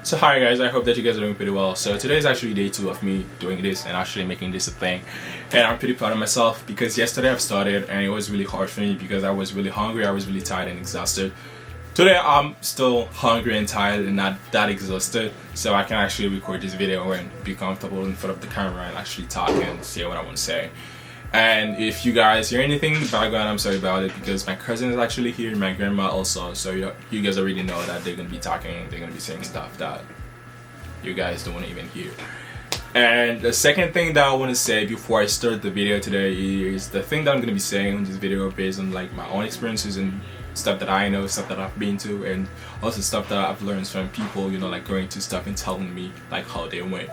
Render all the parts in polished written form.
So hi guys, I hope that you guys are doing pretty well. So today is actually day 2 of me doing this and actually making this a thing. And I'm pretty proud of myself because yesterday I've started and it was really hard for me because I was really hungry, I was really tired and exhausted. Today I'm still hungry and tired and not that exhausted, so I can actually record this video and be comfortable in front of the camera and actually talk and say what I want to say. And if you guys hear anything in the background, I'm sorry about it because my cousin is actually here and my grandma also, so you guys already know that they're gonna be talking, they're gonna be saying stuff that you guys don't want to even hear. And the second thing that I want to say before I start the video today is the thing that I'm gonna be saying in this video based on like my own experiences and stuff that I know, stuff that I've been to, and also stuff that I've learned from people, you know, like going to stuff and telling me like how they went.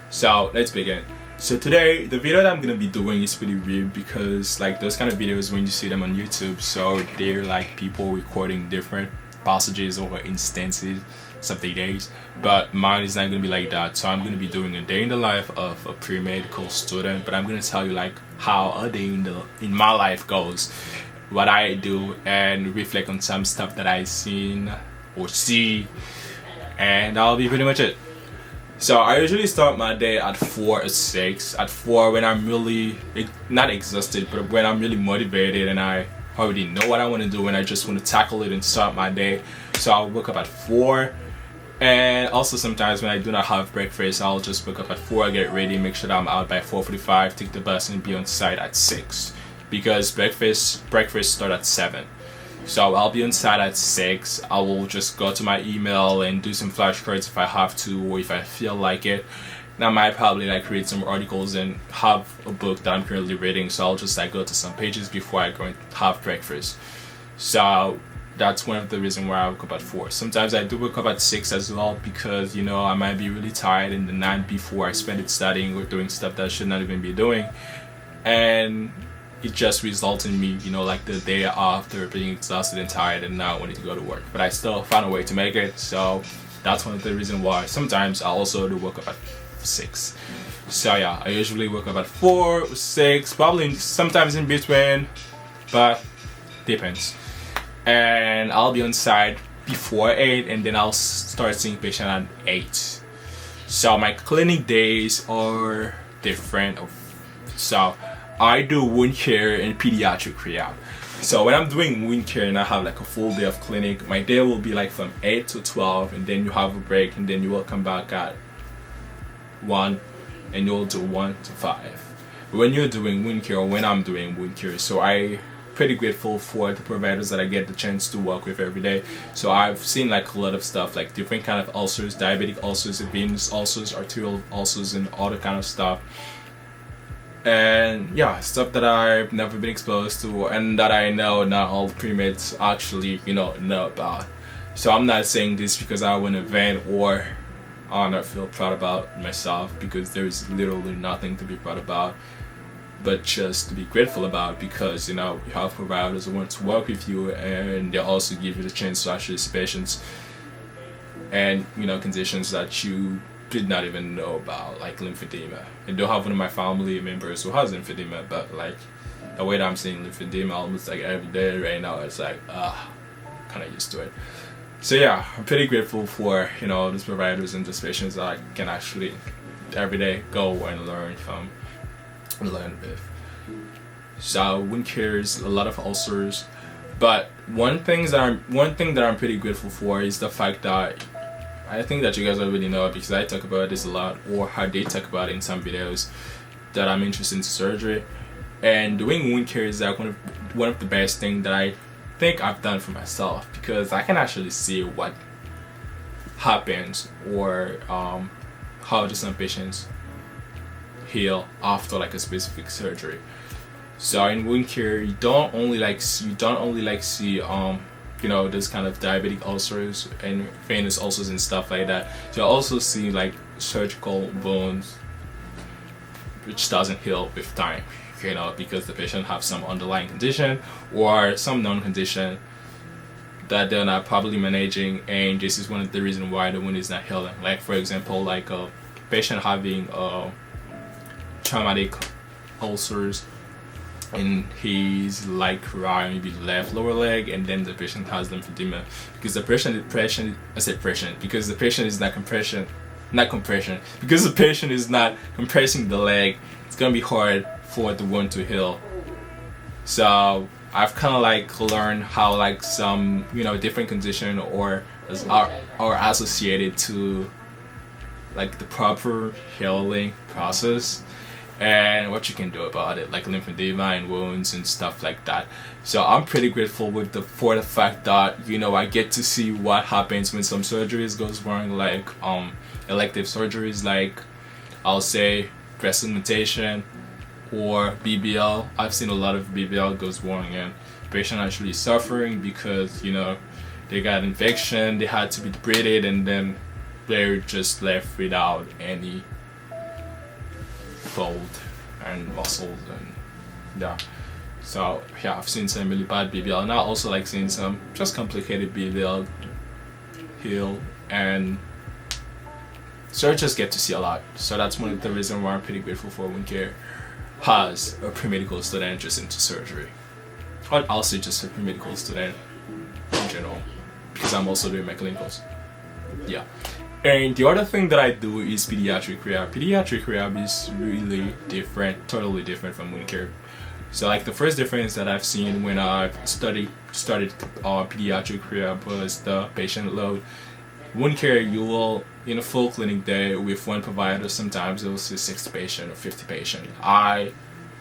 So let's begin. So today, the video that I'm gonna be doing is pretty weird because like those kind of videos when you see them on YouTube, so they're like people recording different passages or instances of their days, but mine is not gonna be like that. So I'm gonna be doing a day in the life of a pre-medical student, but I'm gonna tell you like how a day in my life goes, what I do, and reflect on some stuff that I've seen or see, and that'll be pretty much it. So I usually start my day at 4 or 6. At 4 when I'm really, not exhausted, but when I'm really motivated and I already know what I want to do and I just want to tackle it and start my day. So I'll wake up at 4. And also sometimes when I do not have breakfast, I'll just wake up at 4, get ready, make sure that I'm out by 4:45, take the bus and be on site at 6. Because breakfast start at 7. So I'll be on site at 6. I will just go to my email and do some flashcards if I have to or if I feel like it. And I might probably like read some articles and have a book that I'm currently reading. So I'll just like go to some pages before I go and have breakfast. So that's one of the reasons why I wake up at 4. Sometimes I do wake up at 6 as well because, you know, I might be really tired and the night before I spend it studying or doing stuff that I should not even be doing. And it just results in me, you know, like the day after being exhausted and tired and not wanting to go to work. But I still found a way to make it, so that's one of the reasons why sometimes I also do wake up at 6. So yeah, I usually wake up at 4 or 6, probably sometimes in between, but depends. And I'll be on site before 8 and then I'll start seeing patients at 8. So my clinic days are different. So I do wound care and pediatric rehab. So when I'm doing wound care and I have like a full day of clinic, my day will be like from 8 to 12 and then you have a break and then you will come back at 1 and you'll do 1 to 5. When you're doing wound care or when I'm doing wound care, so I'm pretty grateful for the providers that I get the chance to work with every day. So I've seen like a lot of stuff, like different kind of ulcers, diabetic ulcers, venous ulcers, arterial ulcers and all the kind of stuff. And yeah, stuff that I've never been exposed to and that I know not all pre-meds actually, you know about. So I'm not saying this because I want to vent or I not feel proud about myself, because there's literally nothing to be proud about, but just to be grateful about, because you know you have providers who want to work with you and they also give you the chance to actually see patients and, you know, conditions that you did not even know about, like lymphedema. I do have one of my family members who has lymphedema, but like the way that I'm seeing lymphedema almost like every day right now, it's like kind of used to it. So yeah, I'm pretty grateful for, you know, these providers and these patients that I can actually every day go and learn from and learn with. So wound care is a lot of ulcers, but one thing that I'm pretty grateful for is the fact that I think that you guys already know because I talk about this a lot, or how they talk about it in some videos, that I'm interested in surgery. And doing wound care is like one of the best things that I think I've done for myself, because I can actually see what happens or how do some patients heal after like a specific surgery. So in wound care, you don't only see you know, this kind of diabetic ulcers and venous ulcers and stuff like that. You also see like surgical wounds which doesn't heal with time, you know, because the patient have some underlying condition or some known condition that they're not probably managing, and this is one of the reasons why the wound is not healing. Like for example, like a patient having traumatic ulcers in his like right, maybe left lower leg, and then the patient has lymphedema because the patient because the patient is not compression because the patient is not compressing the leg. It's gonna be hard for the wound to heal. So I've kind of like learned how like some different condition are associated to like the proper healing process and what you can do about it, like lymphedema and wounds and stuff like that. So I'm pretty grateful for the fact that I get to see what happens when some surgeries goes wrong, like elective surgeries, like I'll say breast augmentation or BBL. I've seen a lot of BBL goes wrong and patient actually suffering because they got infection, they had to be debrided, and then they're just left without any fold and muscles and yeah. So yeah, I've seen some really bad BBL, and I also like seeing some just complicated BBL heal, and so I just get to see a lot. So that's one of the reasons why I'm pretty grateful for wound care as a pre-medical student just into surgery. Or I'll say just a pre-medical student in general, because I'm also doing my clinicals. Yeah. And the other thing that I do is pediatric rehab. Pediatric rehab is really different, totally different from wound care. So like the first difference that I've seen when I've started pediatric rehab was the patient load. Wound care, you will in a full clinic day with one provider, sometimes it will see 60 patients or 50 patients. I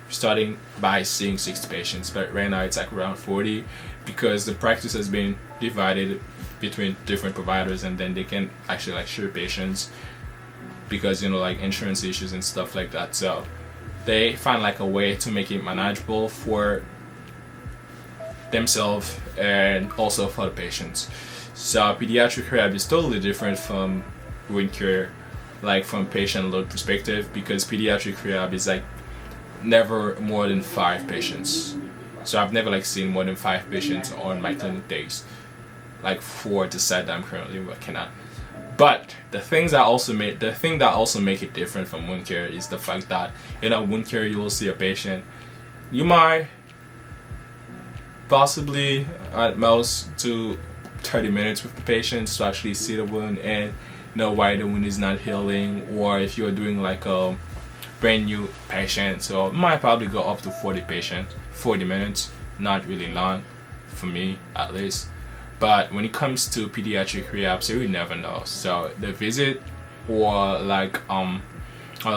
starting by seeing 60 patients, but right now it's like around 40 because the practice has been divided between different providers, and then they can actually like share patients because like insurance issues and stuff like that. So they find like a way to make it manageable for themselves and also for the patients. So pediatric rehab is totally different from wound care, like from patient load perspective, because pediatric rehab is like never more than 5 patients. So I've never like seen more than 5 patients on my clinic days, like for the site that I'm currently working at. But the thing that also make it different from wound care is the fact that wound care you will see a patient, you might possibly at most do 30 minutes with the patient to actually see the wound and know why the wound is not healing, or if you're doing like a brand new patient, so it might probably go up to 40 minutes, not really long for me at least. But when it comes to pediatric rehab, so you never know. So the visit, or like I'll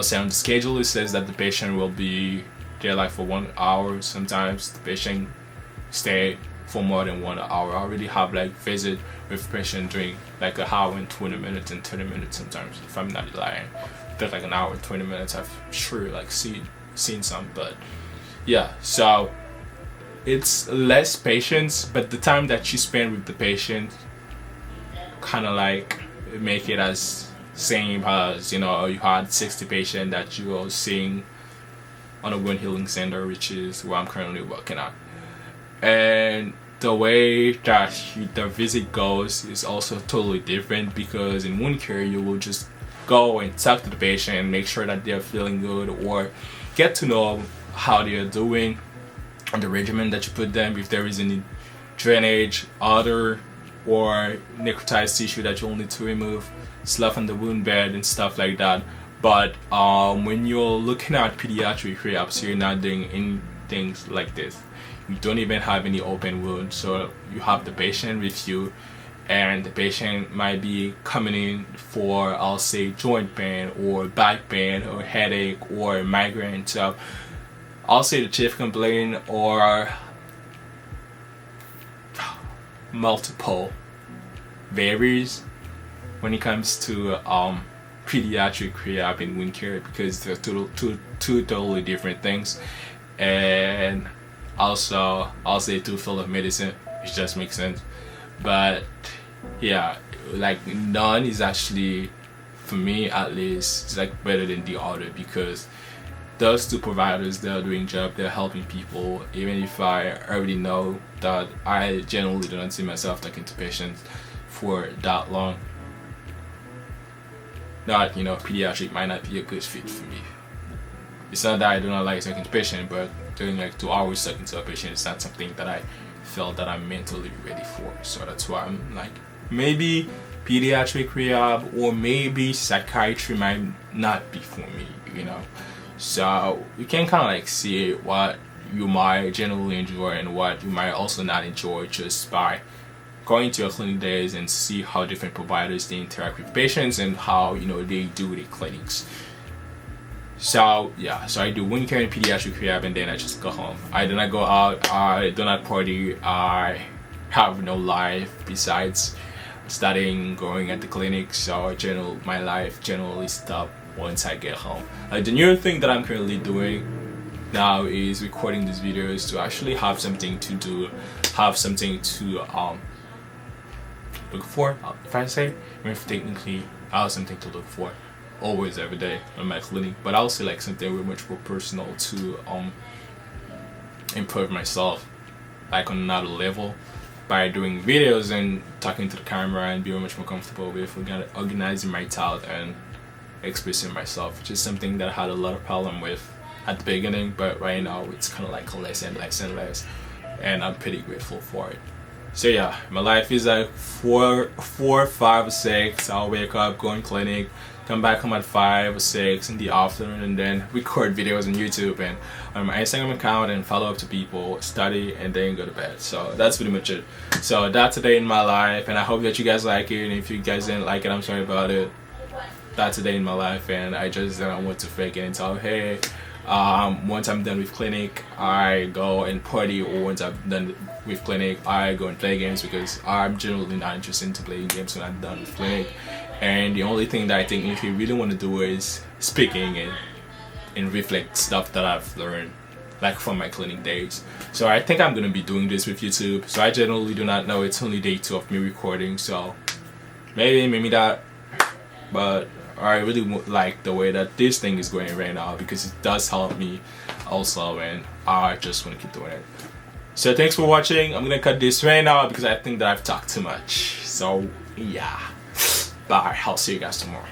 say on the schedule, it says that the patient will be there like for 1 hour. Sometimes the patient stay for more than 1 hour. I already have like visit with patient during like an hour and 20 minutes and 30 minutes sometimes, if I'm not lying. But like an hour and 20 minutes I've sure like seen some. But yeah, so it's less patients, but the time that you spend with the patient kind of like make it as same as you had 60 patients that you are seeing on a wound healing center, which is where I'm currently working at. And the way that the visit goes is also totally different, because in wound care you will just go and talk to the patient and make sure that they're feeling good, or get to know how they're doing on the regimen that you put them, if there is any drainage, other or necrotized tissue that you'll need to remove, stuff on the wound bed and stuff like that. But when you're looking at pediatric rehab, so you're not doing any things like this. You don't even have any open wound, so you have the patient with you, and the patient might be coming in for, I'll say, joint pain or back pain or headache or migraine. So I'll say the chief complaint or multiple varies when it comes to pediatric rehab and wound care, because they're two totally different things. And also I'll say two field of medicine, which just makes sense. But yeah, like none is actually, for me at least, it's like better than the other, because those two providers, they're doing job, they're helping people, even if I already know that I generally don't see myself talking to patients for that long. Not, pediatric might not be a good fit for me. It's not that I do not like talking to patients, but doing like 2 hours talking to a patient is not something that I felt that I'm mentally ready for. So that's why I'm like, maybe pediatric rehab or maybe psychiatry might not be for me, you know. So you can kind of like see what you might generally enjoy and what you might also not enjoy just by going to your clinic days and see how different providers they interact with patients and how, you know, they do their clinics. So yeah, so I do wound care and pediatric rehab, and then I just go home. I do not go out, I do not party, I have no life besides studying, going at the clinic. So my life generally stop once I get home. The new thing that I'm currently doing now is recording these videos to actually have something to do, have something to look for. If I say, if technically I have something to look for always every day in my clinic, but I'll say like something very much more personal to improve myself like on another level by doing videos and talking to the camera and being much more comfortable with organizing my thoughts and expressing myself, which is something that I had a lot of problem with at the beginning, but right now it's kind of like less and less, and I'm pretty grateful for it. So yeah, my life is like 4, 5, 6. I'll wake up, go in clinic, come back home at 5 or 6 in the afternoon, and then record videos on YouTube and on my Instagram account and follow up to people, study, and then go to bed. So that's pretty much it. So that's a day in my life, and I hope that you guys like it. And if you guys didn't like it, I'm sorry about it. That's a day in my life, and I just didn't want to fake it and tell, hey, once I'm done with clinic, I go and party, or once I'm done with clinic, I go and play games, because I'm generally not interested in playing games when I'm done with clinic. And the only thing that I think if you really want to do is speaking and reflect stuff that I've learned like from my clinic days. So I think I'm gonna be doing this with YouTube. So I generally do not know, it's only day 2 of me recording, so maybe not, but I really like the way that this thing is going right now, because it does help me also, and I just want to keep doing it. So thanks for watching. I'm gonna cut this right now because I think that I've talked too much. So yeah, bye. I'll see you guys tomorrow.